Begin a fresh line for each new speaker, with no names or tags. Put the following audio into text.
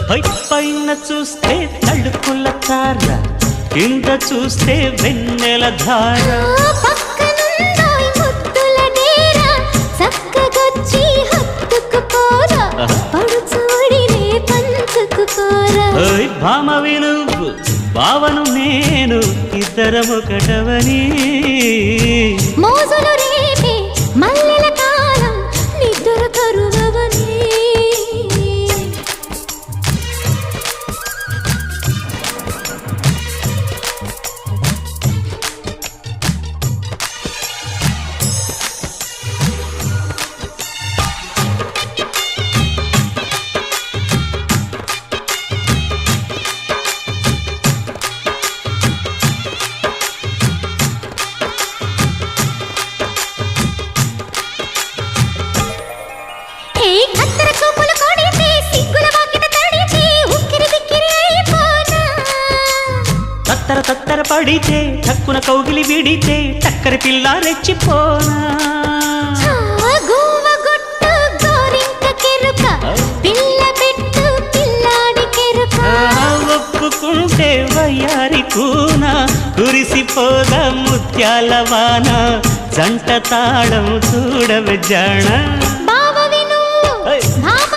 పైన చూస్తే తడుకుల తార, కింద చూస్తే వెన్నెల ధార. భామ వినువు భావను నేను ఇద్దరమొకటవని
మోజులు రేపే మల్లెల కాలం నిద్ర కరువవని.
తత్తర తత్తర పడితే టక్కున కౌగిలి విడితే టక్కరి పిల్ల రెచ్చిపోనా. ఒప్పుకుంటే వయ్యారి కూన కురిసిపోదా ముత్యాల వాన, జంట తాళం చూడవే జాణ.